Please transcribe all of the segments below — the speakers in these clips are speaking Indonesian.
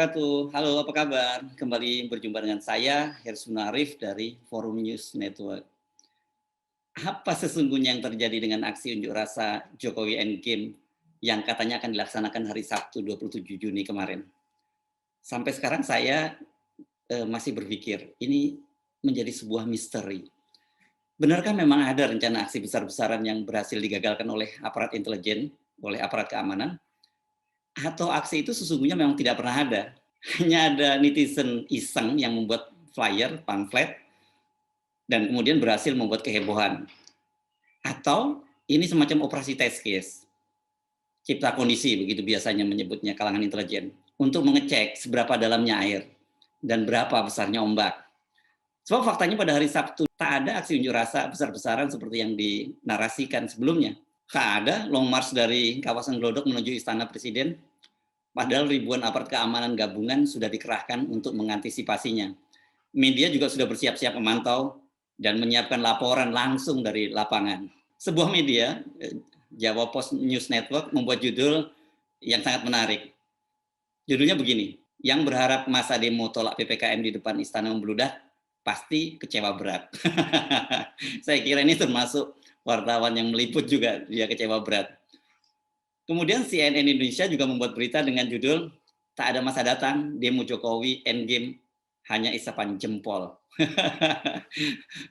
wabarakatuh. Halo, apa kabar? Kembali berjumpa dengan saya, Hersum Arif dari Forum News Network. Apa sesungguhnya yang terjadi dengan aksi unjuk rasa Jokowi Endgame yang katanya akan dilaksanakan hari Sabtu 27 Juni kemarin? Sampai sekarang saya masih berpikir, ini menjadi sebuah misteri. Benarkah memang ada rencana aksi besar-besaran yang berhasil digagalkan oleh aparat intelijen, oleh aparat keamanan? Atau aksi itu sesungguhnya memang tidak pernah ada? Hanya ada netizen iseng yang membuat flyer, pamflet, dan kemudian berhasil membuat kehebohan. Atau ini semacam operasi test case, cipta kondisi, begitu biasanya menyebutnya kalangan intelijen, untuk mengecek seberapa dalamnya air dan berapa besarnya ombak. Sebab faktanya pada hari Sabtu tak ada aksi unjuk rasa besar-besaran seperti yang dinarasikan sebelumnya. Tak ada long march dari kawasan Glodok menuju Istana Presiden, padahal ribuan aparat keamanan gabungan sudah dikerahkan untuk mengantisipasinya. Media juga sudah bersiap-siap memantau dan menyiapkan laporan langsung dari lapangan. Sebuah media, Jawa Post News Network, membuat judul yang sangat menarik. Judulnya begini, yang berharap masa demo tolak PPKM di depan Istana membludak, pasti kecewa berat. Saya kira ini termasuk wartawan yang meliput juga, dia kecewa berat. Kemudian CNN Indonesia juga membuat berita dengan judul, tak ada masa datang, demo Jokowi Endgame hanya isapan jempol.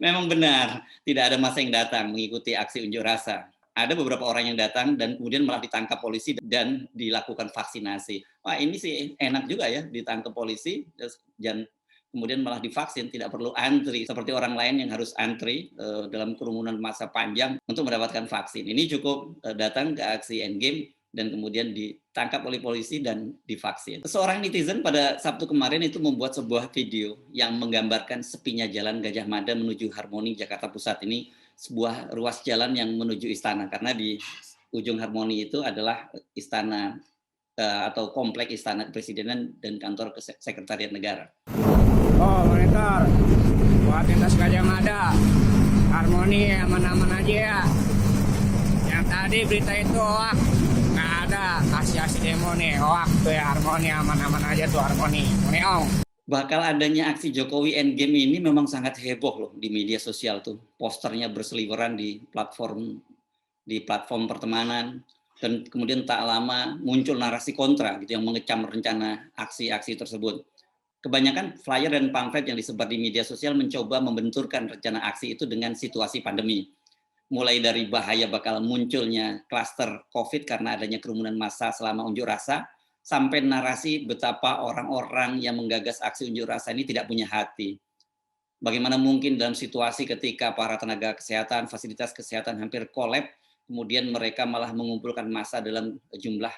Memang benar, tidak ada masa yang datang mengikuti aksi unjuk rasa. Ada beberapa orang yang datang dan kemudian malah ditangkap polisi dan dilakukan vaksinasi. Wah, ini sih enak juga ya, ditangkap polisi dan kemudian malah divaksin, tidak perlu antri seperti orang lain yang harus antri dalam kerumunan masa panjang untuk mendapatkan vaksin. Ini cukup datang ke aksi Endgame dan kemudian ditangkap oleh polisi dan divaksin. Seorang netizen pada Sabtu kemarin itu membuat sebuah video yang menggambarkan sepinya jalan Gajah Mada menuju Harmoni Jakarta Pusat. Ini sebuah ruas jalan yang menuju istana, karena di ujung Harmoni itu adalah istana atau komplek Istana Kepresidenan dan kantor Sekretariat Negara. Oh, monitor buat lintas Gajah Mada, Harmoni aman-aman aja ya. Yang tadi berita itu hoak, nggak ada aksi demo nih, hoak tuh ya. Harmoni aman-aman aja tuh, Harmoni. Bakal adanya aksi Jokowi Endgame ini memang sangat heboh loh di media sosial tuh. Posternya berseliweran di platform pertemanan, dan kemudian tak lama muncul narasi kontra gitu yang mengecam rencana aksi-aksi tersebut. Kebanyakan flyer dan pamflet yang disebar di media sosial mencoba membenturkan rencana aksi itu dengan situasi pandemi. Mulai dari bahaya bakal munculnya klaster COVID karena adanya kerumunan massa selama unjuk rasa, sampai narasi betapa orang-orang yang menggagas aksi unjuk rasa ini tidak punya hati. Bagaimana mungkin dalam situasi ketika para tenaga kesehatan, fasilitas kesehatan hampir kolap, kemudian mereka malah mengumpulkan massa dalam jumlah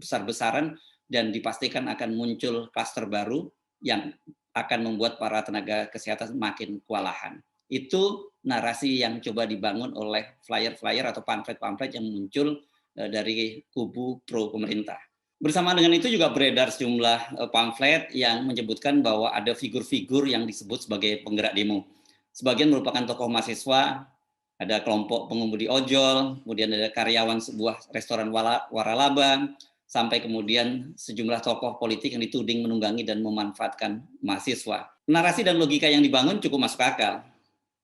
besar-besaran dan dipastikan akan muncul klaster baru yang akan membuat para tenaga kesehatan makin kewalahan. Itu narasi yang coba dibangun oleh flyer-flyer atau pamflet-pamflet yang muncul dari kubu pro pemerintah. Bersama dengan itu juga beredar sejumlah pamflet yang menyebutkan bahwa ada figur-figur yang disebut sebagai penggerak demo. Sebagian merupakan tokoh mahasiswa, ada kelompok pengemudi ojol, kemudian ada karyawan sebuah restoran waralaba, sampai kemudian sejumlah tokoh politik yang dituding menunggangi dan memanfaatkan mahasiswa. Narasi dan logika yang dibangun cukup masuk akal.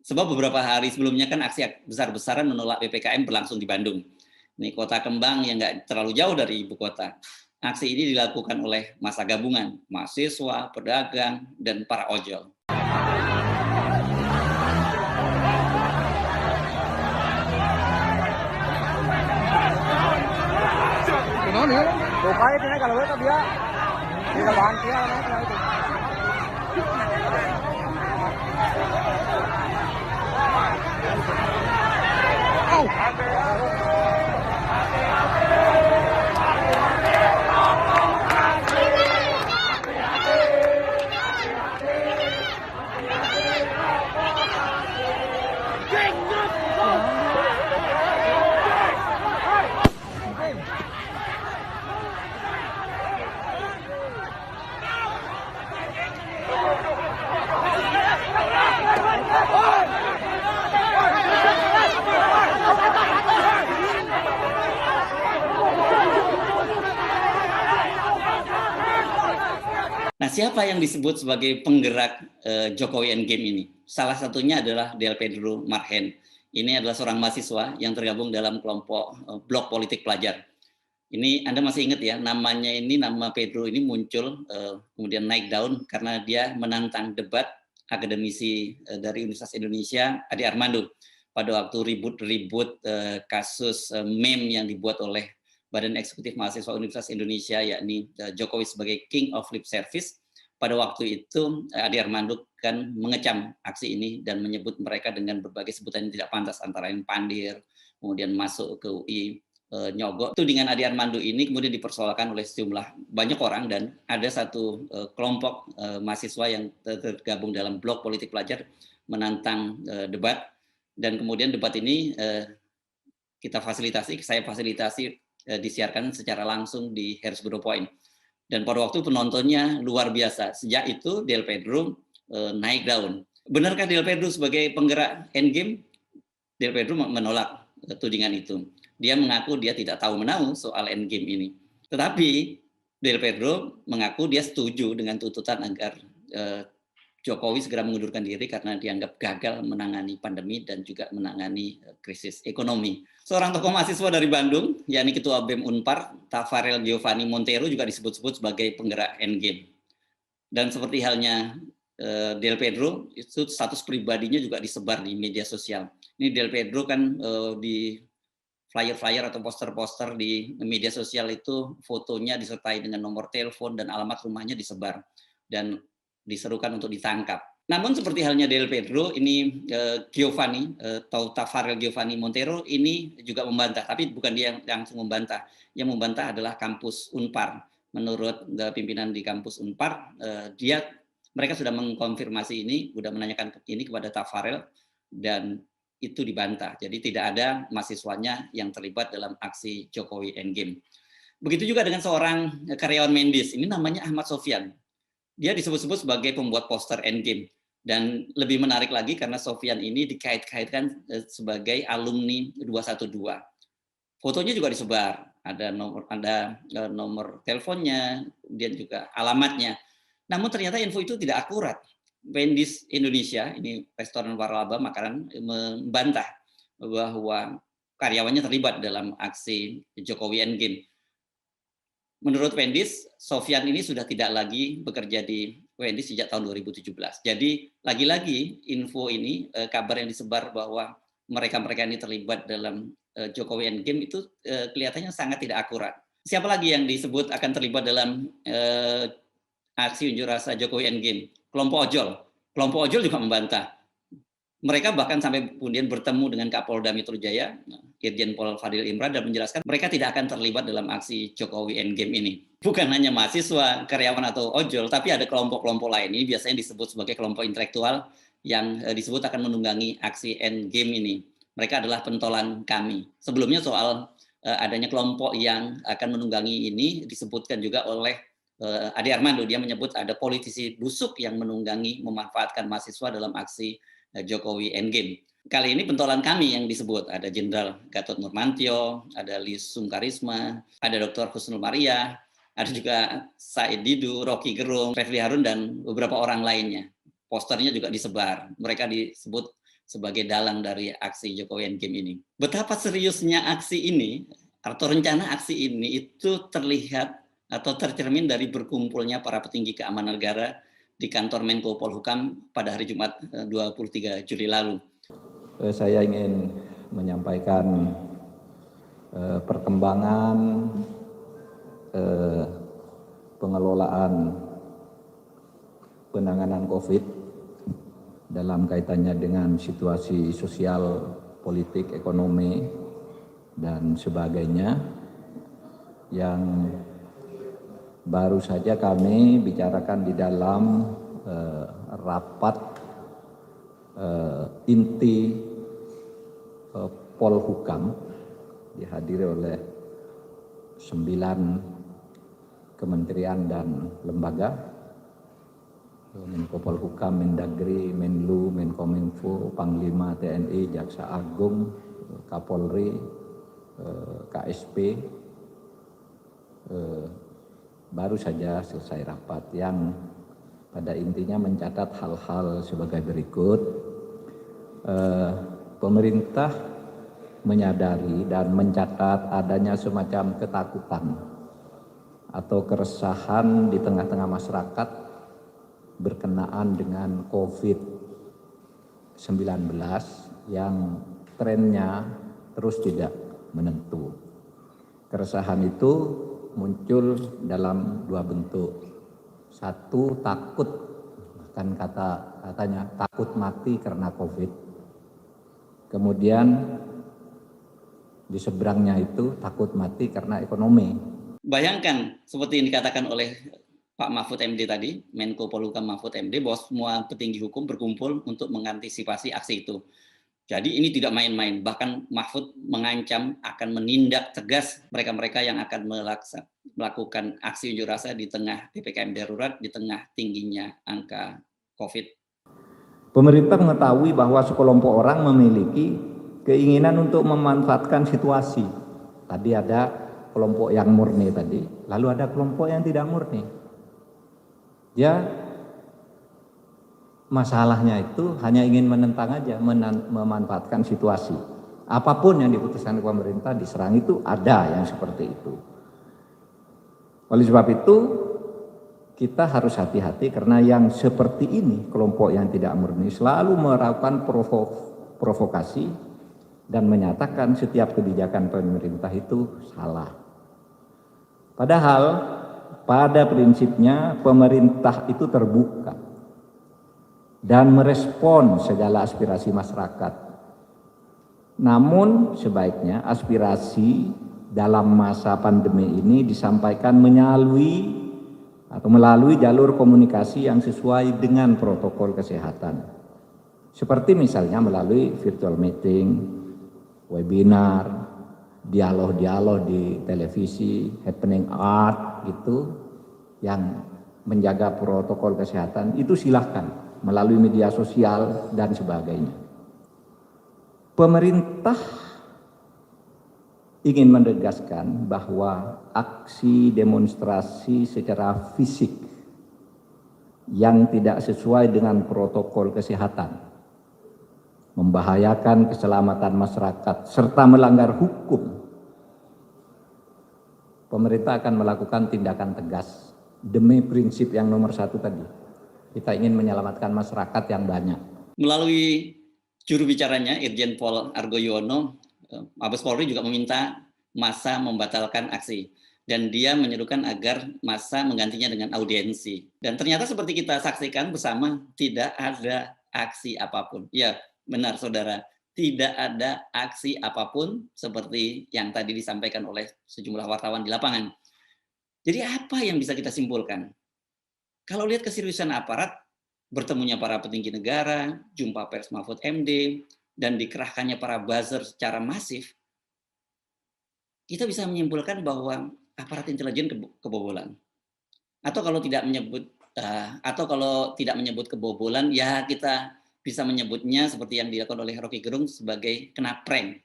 Sebab beberapa hari sebelumnya kan aksi besar-besaran menolak PPKM berlangsung di Bandung. Ini kota kembang yang nggak terlalu jauh dari ibu kota. Aksi ini dilakukan oleh massa gabungan, mahasiswa, pedagang, dan para ojol. siapa yang disebut sebagai penggerak Jokowi Endgame ini? Salah satunya adalah Del Pedro Marhen. Ini adalah seorang mahasiswa yang tergabung dalam kelompok Blok Politik Pelajar. Ini Anda masih ingat ya, namanya ini, nama Pedro ini muncul kemudian naik daun karena dia menantang debat akademisi dari Universitas Indonesia, Ade Armando, pada waktu ribut-ribut kasus meme yang dibuat oleh Badan Eksekutif Mahasiswa Universitas Indonesia, yakni Jokowi sebagai King of Lip Service. Pada waktu itu Ade Armando kan mengecam aksi ini dan menyebut mereka dengan berbagai sebutan yang tidak pantas, antara lain pandir, kemudian masuk ke UI, nyogok. Itu dengan Ade Armando ini kemudian dipersoalkan oleh sejumlah banyak orang, dan ada satu kelompok mahasiswa yang tergabung dalam Blok Politik Pelajar menantang debat, dan kemudian debat ini saya fasilitasi disiarkan secara langsung di Harrisburg Point. Dan pada waktu penontonnya luar biasa. Sejak itu Del Pedro naik daun. Benarkah Del Pedro sebagai penggerak Endgame? Del Pedro menolak tudingan itu. Dia mengaku dia tidak tahu menahu soal Endgame ini. Tetapi Del Pedro mengaku dia setuju dengan tuntutan agar Jokowi segera mengundurkan diri karena dianggap gagal menangani pandemi dan juga menangani krisis ekonomi. Seorang tokoh mahasiswa dari Bandung, yakni Ketua BEM Unpar, Tafarel Giovanni Montero, juga disebut-sebut sebagai penggerak Endgame. Dan seperti halnya Del Pedro, itu status pribadinya juga disebar di media sosial. Ini Del Pedro kan di flyer-flyer atau poster-poster di media sosial itu fotonya disertai dengan nomor telepon dan alamat rumahnya disebar dan diserukan untuk ditangkap. Namun seperti halnya Del Pedro, ini Giovanni atau Tafarel Giovanni Montero ini juga membantah, tapi bukan dia yang langsung membantah. Yang membantah adalah kampus Unpar. Menurut pimpinan di kampus Unpar, mereka sudah mengkonfirmasi ini, sudah menanyakan ini kepada Tafarel, dan itu dibantah. Jadi tidak ada mahasiswanya yang terlibat dalam aksi Jokowi Endgame. Begitu juga dengan seorang karyawan Mendes, ini namanya Ahmad Sofyan. Dia disebut-sebut sebagai pembuat poster Endgame. Dan lebih menarik lagi karena Sofyan ini dikait-kaitkan sebagai alumni 212. Fotonya juga disebar, ada nomor teleponnya, kemudian juga alamatnya. Namun ternyata info itu tidak akurat. Wendy's Indonesia, ini restoran waralaba makanan, membantah bahwa karyawannya terlibat dalam aksi Jokowi Endgame. Menurut Wendy's, Sofyan ini sudah tidak lagi bekerja di Wendy's sejak tahun 2017. Jadi lagi-lagi info ini, kabar yang disebar bahwa mereka-mereka ini terlibat dalam Jokowi Endgame itu kelihatannya sangat tidak akurat. Siapa lagi yang disebut akan terlibat dalam aksi unjuk rasa Jokowi Endgame? Kelompok ojol. Kelompok ojol juga membantah. Mereka bahkan sampai kemudian bertemu dengan Kapolda Metro Jaya, Irjen Pol Fadil Imran, dan menjelaskan mereka tidak akan terlibat dalam aksi Jokowi Endgame ini. Bukan hanya mahasiswa, karyawan atau ojol, tapi ada kelompok-kelompok lain. Ini biasanya disebut sebagai kelompok intelektual yang disebut akan menunggangi aksi Endgame ini. Mereka adalah pentolan kami. Sebelumnya soal adanya kelompok yang akan menunggangi ini disebutkan juga oleh Ade Armando. Dia menyebut ada politisi busuk yang menunggangi, memanfaatkan mahasiswa dalam aksi Jokowi Endgame. Kali ini pentolan kami yang disebut, ada Jenderal Gatot Nurmantio, ada Lisung Karisma, ada Dr. Husnul Maria, ada juga Said Didu, Rocky Gerung, Refli Harun, dan beberapa orang lainnya. Posternya juga disebar. Mereka disebut sebagai dalang dari aksi Jokowi Endgame ini. Betapa seriusnya aksi ini atau rencana aksi ini itu terlihat atau tercermin dari berkumpulnya para petinggi keamanan negara di kantor Menko Polhukam pada hari Jumat 23 Juli lalu. Saya ingin menyampaikan perkembangan pengelolaan penanganan COVID dalam kaitannya dengan situasi sosial, politik, ekonomi, dan sebagainya yang baru saja kami bicarakan di dalam rapat inti Polhukam, dihadiri oleh 9 kementerian dan lembaga, Menko Polhukam, Mendagri, Menlu, Menkominfo, Panglima TNI, Jaksa Agung, Kapolri, KSP, baru saja selesai rapat yang pada intinya mencatat hal-hal sebagai berikut. Pemerintah menyadari dan mencatat adanya semacam ketakutan atau keresahan di tengah-tengah masyarakat berkenaan dengan COVID-19 yang trennya terus tidak menentu. Keresahan itu muncul dalam dua bentuk. Satu, takut, bahkan katanya takut mati karena COVID. Kemudian di seberangnya itu takut mati karena ekonomi. Bayangkan seperti yang dikatakan oleh Pak Mahfud MD tadi, Menko Polhukam Mahfud MD, bahwa semua petinggi hukum berkumpul untuk mengantisipasi aksi itu. Jadi ini tidak main-main, bahkan Mahfud mengancam akan menindak tegas mereka-mereka yang akan melakukan aksi unjuk rasa di tengah PPKM darurat, di tengah tingginya angka COVID. Pemerintah mengetahui bahwa sekelompok orang memiliki keinginan untuk memanfaatkan situasi. Tadi ada kelompok yang murni tadi, lalu ada kelompok yang tidak murni. Ya, masalahnya itu hanya ingin menentang aja, memanfaatkan situasi. Apapun yang diputuskan pemerintah diserang, itu ada yang seperti itu. Oleh sebab itu, kita harus hati-hati karena yang seperti ini, kelompok yang tidak murni, selalu melakukan provokasi dan menyatakan setiap kebijakan pemerintah itu salah. Padahal pada prinsipnya pemerintah itu terbuka dan merespon segala aspirasi masyarakat. Namun sebaiknya aspirasi dalam masa pandemi ini disampaikan melalui jalur komunikasi yang sesuai dengan protokol kesehatan. Seperti misalnya melalui virtual meeting, webinar, dialog-dialog di televisi, happening art gitu, yang menjaga protokol kesehatan itu silahkan melalui media sosial dan sebagainya. Pemerintah ingin menegaskan bahwa aksi demonstrasi secara fisik yang tidak sesuai dengan protokol kesehatan, membahayakan keselamatan masyarakat, serta melanggar hukum, pemerintah akan melakukan tindakan tegas demi prinsip yang nomor satu tadi. Kita ingin menyelamatkan masyarakat yang banyak. Melalui juru bicaranya, Irjen Pol Argo Yuwono, Mabes Polri juga meminta massa membatalkan aksi. Dan dia menyerukan agar massa menggantinya dengan audiensi. Dan ternyata seperti kita saksikan bersama, tidak ada aksi apapun. Ya, benar saudara, tidak ada aksi apapun seperti yang tadi disampaikan oleh sejumlah wartawan di lapangan. Jadi apa yang bisa kita simpulkan? Kalau lihat keseriusan aparat, bertemunya para petinggi negara, jumpa pers Mahfud MD, dan dikerahkannya para buzzer secara masif, kita bisa menyimpulkan bahwa aparat intelijen kebobolan. Atau kalau tidak menyebut kebobolan, ya kita bisa menyebutnya seperti yang dilakukan oleh Rocky Gerung sebagai kena prank.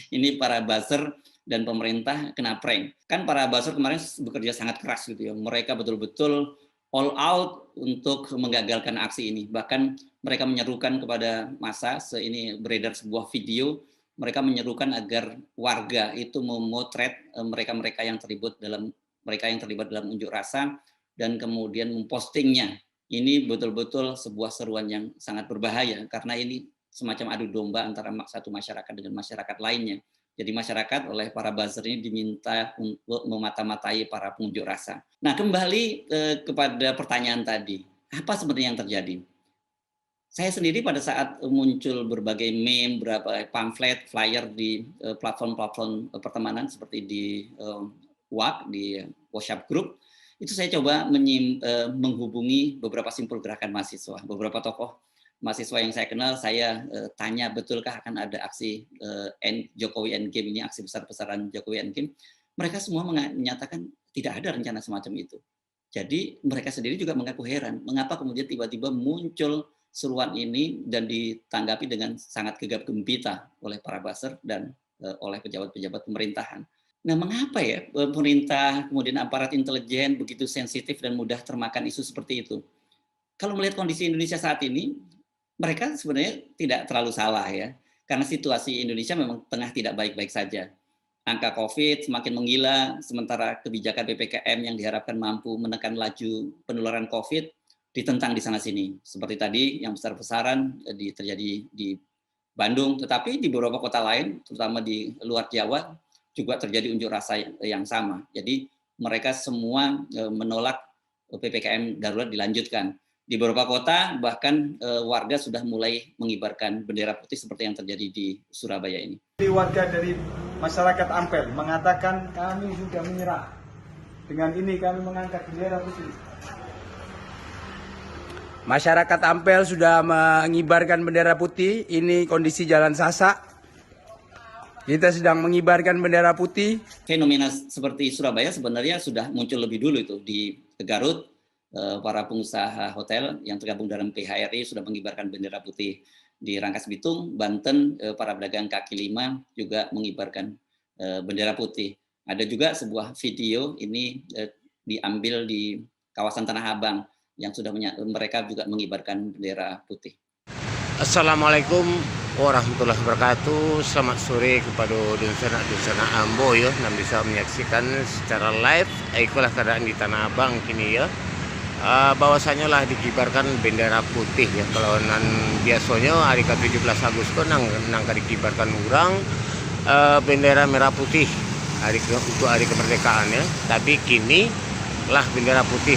Ini para buzzer dan pemerintah kena prank. Kan para buzzer kemarin bekerja sangat keras gitu ya. Mereka betul-betul all out untuk menggagalkan aksi ini. Bahkan mereka menyerukan kepada massa, ini beredar sebuah video, mereka menyerukan agar warga itu memotret mereka-mereka yang terlibat dalam unjuk rasa dan kemudian mempostingnya. Ini betul-betul sebuah seruan yang sangat berbahaya karena ini semacam adu domba antara satu masyarakat dengan masyarakat lainnya. Jadi masyarakat oleh para buzzer ini diminta untuk memata-matai para pengunjuk rasa. Nah, kembali kepada pertanyaan tadi, apa sebenarnya yang terjadi? Saya sendiri pada saat muncul berbagai meme, beberapa pamflet, flyer di platform-platform pertemanan seperti di WhatsApp, di WhatsApp Group, itu saya coba menghubungi beberapa simpul gerakan mahasiswa, beberapa tokoh mahasiswa yang saya kenal, saya tanya betulkah akan ada aksi Jokowi Endgame ini, aksi besar-besaran Jokowi Endgame. Mereka semua menyatakan tidak ada rencana semacam itu. Jadi mereka sendiri juga mengaku heran, mengapa kemudian tiba-tiba muncul seruan ini dan ditanggapi dengan sangat gegap gempita oleh para buzzer dan oleh pejabat-pejabat pemerintahan. Nah, mengapa ya pemerintah, kemudian aparat intelijen begitu sensitif dan mudah termakan isu seperti itu? Kalau melihat kondisi Indonesia saat ini, mereka sebenarnya tidak terlalu salah ya, karena situasi Indonesia memang tengah tidak baik-baik saja. Angka COVID semakin menggila, sementara kebijakan PPKM yang diharapkan mampu menekan laju penularan COVID ditentang di sana-sini. Seperti tadi yang besar-besaran terjadi di Bandung, tetapi di beberapa kota lain, terutama di luar Jawa, juga terjadi unjuk rasa yang sama. Jadi mereka semua menolak PPKM darurat dilanjutkan. Di beberapa kota bahkan warga sudah mulai mengibarkan bendera putih seperti yang terjadi di Surabaya ini. Warga dari masyarakat Ampel mengatakan kami sudah menyerah. Dengan ini kami mengangkat bendera putih. Masyarakat Ampel sudah mengibarkan bendera putih. Ini kondisi Jalan Sasak. Kita sedang mengibarkan bendera putih. Fenomena seperti Surabaya sebenarnya sudah muncul lebih dulu itu di Garut. Para pengusaha hotel yang tergabung dalam PHRI sudah mengibarkan bendera putih. Di Rangkas Bitung, Banten, para pedagang kaki lima juga mengibarkan bendera putih. Ada juga sebuah video ini diambil di kawasan Tanah Abang yang sudah mereka juga mengibarkan bendera putih. Assalamualaikum warahmatullahi wabarakatuh. Selamat sore kepada dunsana Ambo ya, yang bisa menyaksikan secara live ikulah keadaan di Tanah Abang kini ya. Bahwasanya lah dikibarkan bendera putih ya. Kalau biasanya hari ke-17 Agustus nang dikibarkan orang bendera merah putih untuk hari kemerdekaan ya. Tapi kini lah bendera putih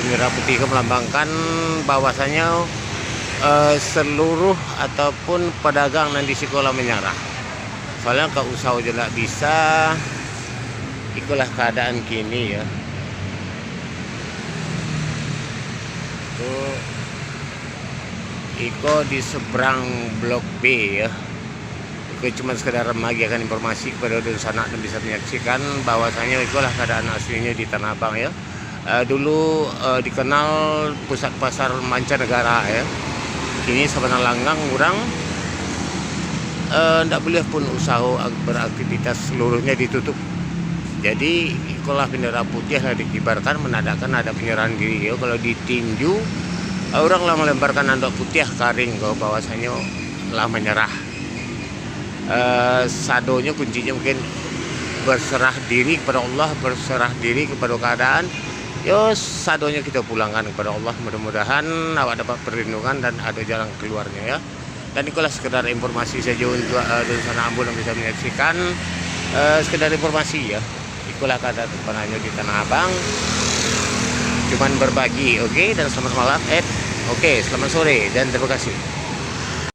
itu melambangkan bahwasanya seluruh ataupun pedagang dan di sekolah menyerah. Soalnya kalau usaha aja nggak bisa, ikulah keadaan kini ya. Iko di seberang Blok B ya. Iko cuma sekedar membagikan informasi kepada dunsana dan bisa menyaksikan bahwasanya itulah keadaan aslinya di Tanah Abang ya. Dulu dikenal pusat pasar mancanegara ya. Kini sebenarnya langgang orang tidak boleh pun usaha beraktivitas seluruhnya ditutup. Jadi ikulah bendera putih yang dikibarkan menandakan ada penyerahan diri ya. Kalau ditinju orang lah melemparkan andok putih karing kalau bahwasanya lah menyerah. Sadonya kuncinya mungkin berserah diri kepada Allah, berserah diri kepada keadaan. Yo sadonya kita pulangkan kepada Allah, mudah-mudahan awak dapat perlindungan dan ada jalan keluarnya ya. Dan itulah sekedar informasi saja untuk dunsana Ambo yang bisa menyaksikan sekedar informasi ya. Itulah keadaan penanya di Tanah Abang. Cuman berbagi, oke, dan selamat malam, oke, selamat sore dan terima kasih.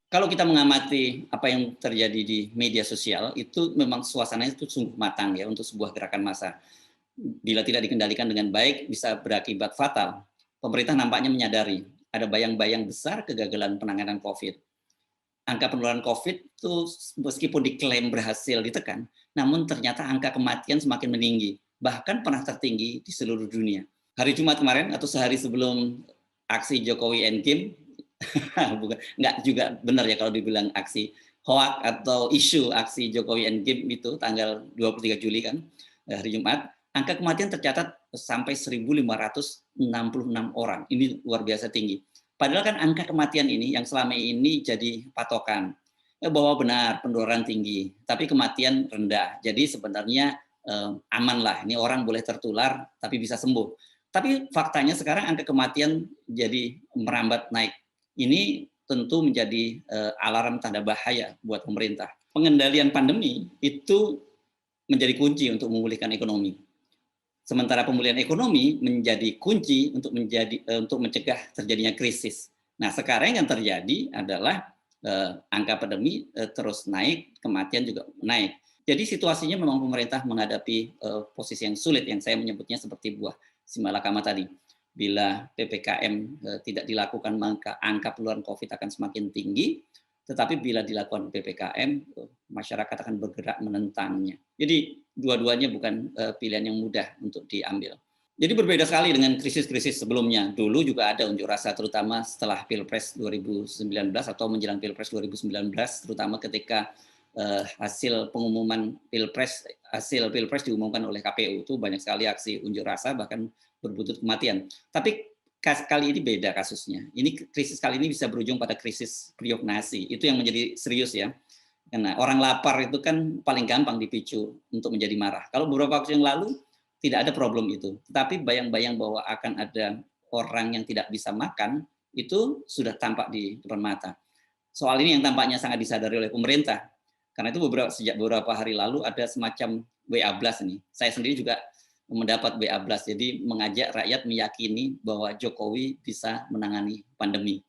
Kalau kita mengamati apa yang terjadi di media sosial, itu memang suasananya itu sungguh matang ya untuk sebuah gerakan massa. Bila tidak dikendalikan dengan baik, bisa berakibat fatal. Pemerintah nampaknya menyadari ada bayang-bayang besar kegagalan penanganan COVID. Angka penularan COVID itu meskipun diklaim berhasil ditekan, namun ternyata angka kematian semakin meninggi, bahkan pernah tertinggi di seluruh dunia. Hari Jumat kemarin atau sehari sebelum aksi Jokowi Endgame, nggak juga benar ya kalau dibilang aksi hoax atau isu aksi Jokowi Endgame itu tanggal 23 Juli kan, hari Jumat, angka kematian tercatat sampai 1.566 orang. Ini luar biasa tinggi. Padahal kan angka kematian ini yang selama ini jadi patokan bahwa benar penularan tinggi, tapi kematian rendah. Jadi sebenarnya aman lah. Ini orang boleh tertular tapi bisa sembuh. Tapi faktanya sekarang angka kematian jadi merambat naik. Ini tentu menjadi alarm tanda bahaya buat pemerintah. Pengendalian pandemi itu menjadi kunci untuk memulihkan ekonomi. Sementara pemulihan ekonomi menjadi kunci untuk mencegah terjadinya krisis. Nah, sekarang yang terjadi adalah angka pandemi terus naik, kematian juga naik. Jadi situasinya memang pemerintah menghadapi posisi yang sulit yang saya menyebutnya seperti buah simalakama tadi. Bila PPKM tidak dilakukan maka angka penularan COVID akan semakin tinggi, tetapi bila dilakukan PPKM masyarakat akan bergerak menentangnya. Jadi dua-duanya bukan pilihan yang mudah untuk diambil. Jadi berbeda sekali dengan krisis-krisis sebelumnya. Dulu juga ada unjuk rasa terutama setelah Pilpres 2019 atau menjelang Pilpres 2019, terutama ketika hasil pengumuman hasil pilpres diumumkan oleh KPU, itu banyak sekali aksi unjuk rasa bahkan berbuntut kematian. Tapi kali ini beda kasusnya. Ini krisis kali ini bisa berujung pada krisis periuk nasi. Itu yang menjadi serius ya. Karena orang lapar itu kan paling gampang dipicu untuk menjadi marah. Kalau beberapa waktu yang lalu tidak ada problem itu. Tetapi bayang-bayang bahwa akan ada orang yang tidak bisa makan itu sudah tampak di depan mata. Soal ini yang tampaknya sangat disadari oleh pemerintah. Karena itu sejak beberapa hari lalu ada semacam WA Blast ini. Saya sendiri juga mendapat WA Blast. Jadi mengajak rakyat meyakini bahwa Jokowi bisa menangani pandemi.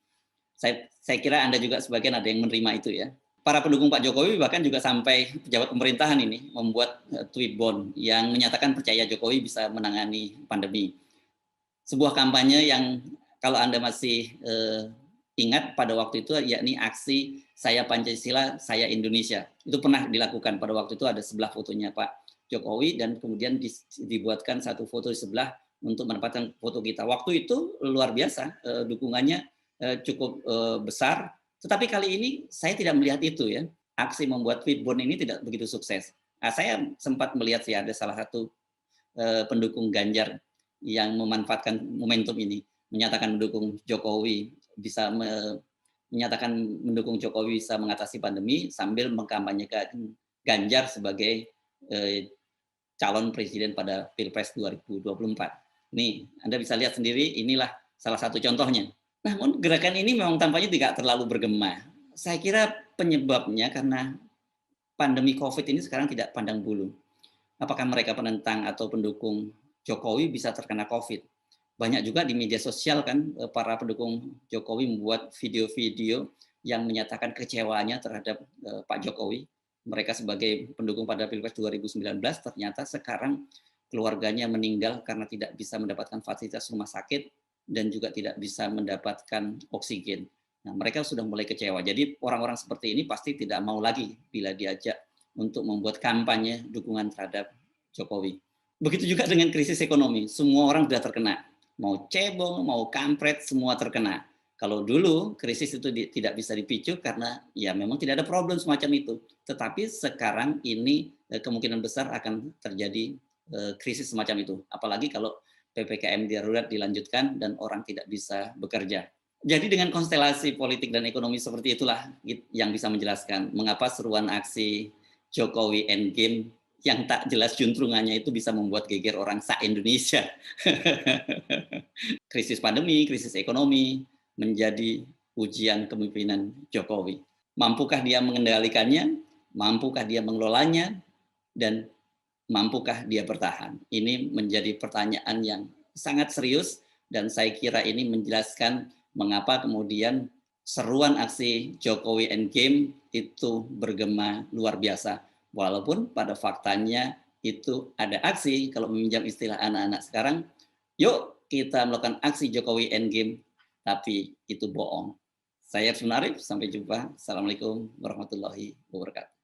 Saya kira Anda juga sebagian ada yang menerima itu ya. Para pendukung Pak Jokowi bahkan juga sampai pejabat pemerintahan ini membuat tweet bond yang menyatakan percaya Jokowi bisa menangani pandemi. Sebuah kampanye yang kalau Anda masih ingat pada waktu itu yakni aksi Saya Pancasila, Saya Indonesia. Itu pernah dilakukan pada waktu itu, ada sebelah fotonya Pak Jokowi dan kemudian dibuatkan satu foto di sebelah untuk menempatkan foto kita. Waktu itu luar biasa, dukungannya cukup besar. Tetapi kali ini saya tidak melihat itu ya. Aksi membuat tweet bond ini tidak begitu sukses. Nah, saya sempat melihat sih ada salah satu pendukung Ganjar yang memanfaatkan momentum ini, menyatakan mendukung Jokowi bisa mengatasi pandemi sambil mengkampanyekan Ganjar sebagai calon presiden pada Pilpres 2024. Nih, Anda bisa lihat sendiri, inilah salah satu contohnya. Namun gerakan ini memang tampaknya tidak terlalu bergema. Saya kira penyebabnya karena pandemi COVID ini sekarang tidak pandang bulu. Apakah mereka penentang atau pendukung Jokowi bisa terkena COVID? Banyak juga di media sosial kan para pendukung Jokowi membuat video-video yang menyatakan kecewaannya terhadap Pak Jokowi. Mereka sebagai pendukung pada Pilpres 2019 ternyata sekarang keluarganya meninggal karena tidak bisa mendapatkan fasilitas rumah sakit dan juga tidak bisa mendapatkan oksigen. Nah, mereka sudah mulai kecewa. Jadi orang-orang seperti ini pasti tidak mau lagi bila diajak untuk membuat kampanye dukungan terhadap Jokowi. Begitu juga dengan krisis ekonomi. Semua orang sudah terkena. Mau cebong, mau kampret, semua terkena. Kalau dulu krisis itu tidak bisa dipicu karena ya memang tidak ada problem semacam itu. Tetapi sekarang ini kemungkinan besar akan terjadi krisis semacam itu. Apalagi kalau PPKM darurat dilanjutkan dan orang tidak bisa bekerja. Jadi dengan konstelasi politik dan ekonomi seperti itulah yang bisa menjelaskan mengapa seruan aksi Jokowi Endgame yang tak jelas juntrungannya itu bisa membuat geger orang se-Indonesia. Krisis pandemi, krisis ekonomi menjadi ujian kepemimpinan Jokowi. Mampukah dia mengendalikannya? Mampukah dia mengelolanya? Dan mampukah dia bertahan? Ini menjadi pertanyaan yang sangat serius dan saya kira ini menjelaskan mengapa kemudian seruan aksi Jokowi Endgame itu bergema luar biasa. Walaupun pada faktanya itu ada aksi, kalau meminjam istilah anak-anak sekarang, yuk kita melakukan aksi Jokowi Endgame, tapi itu bohong. Saya Sunarif, sampai jumpa. Assalamualaikum warahmatullahi wabarakatuh.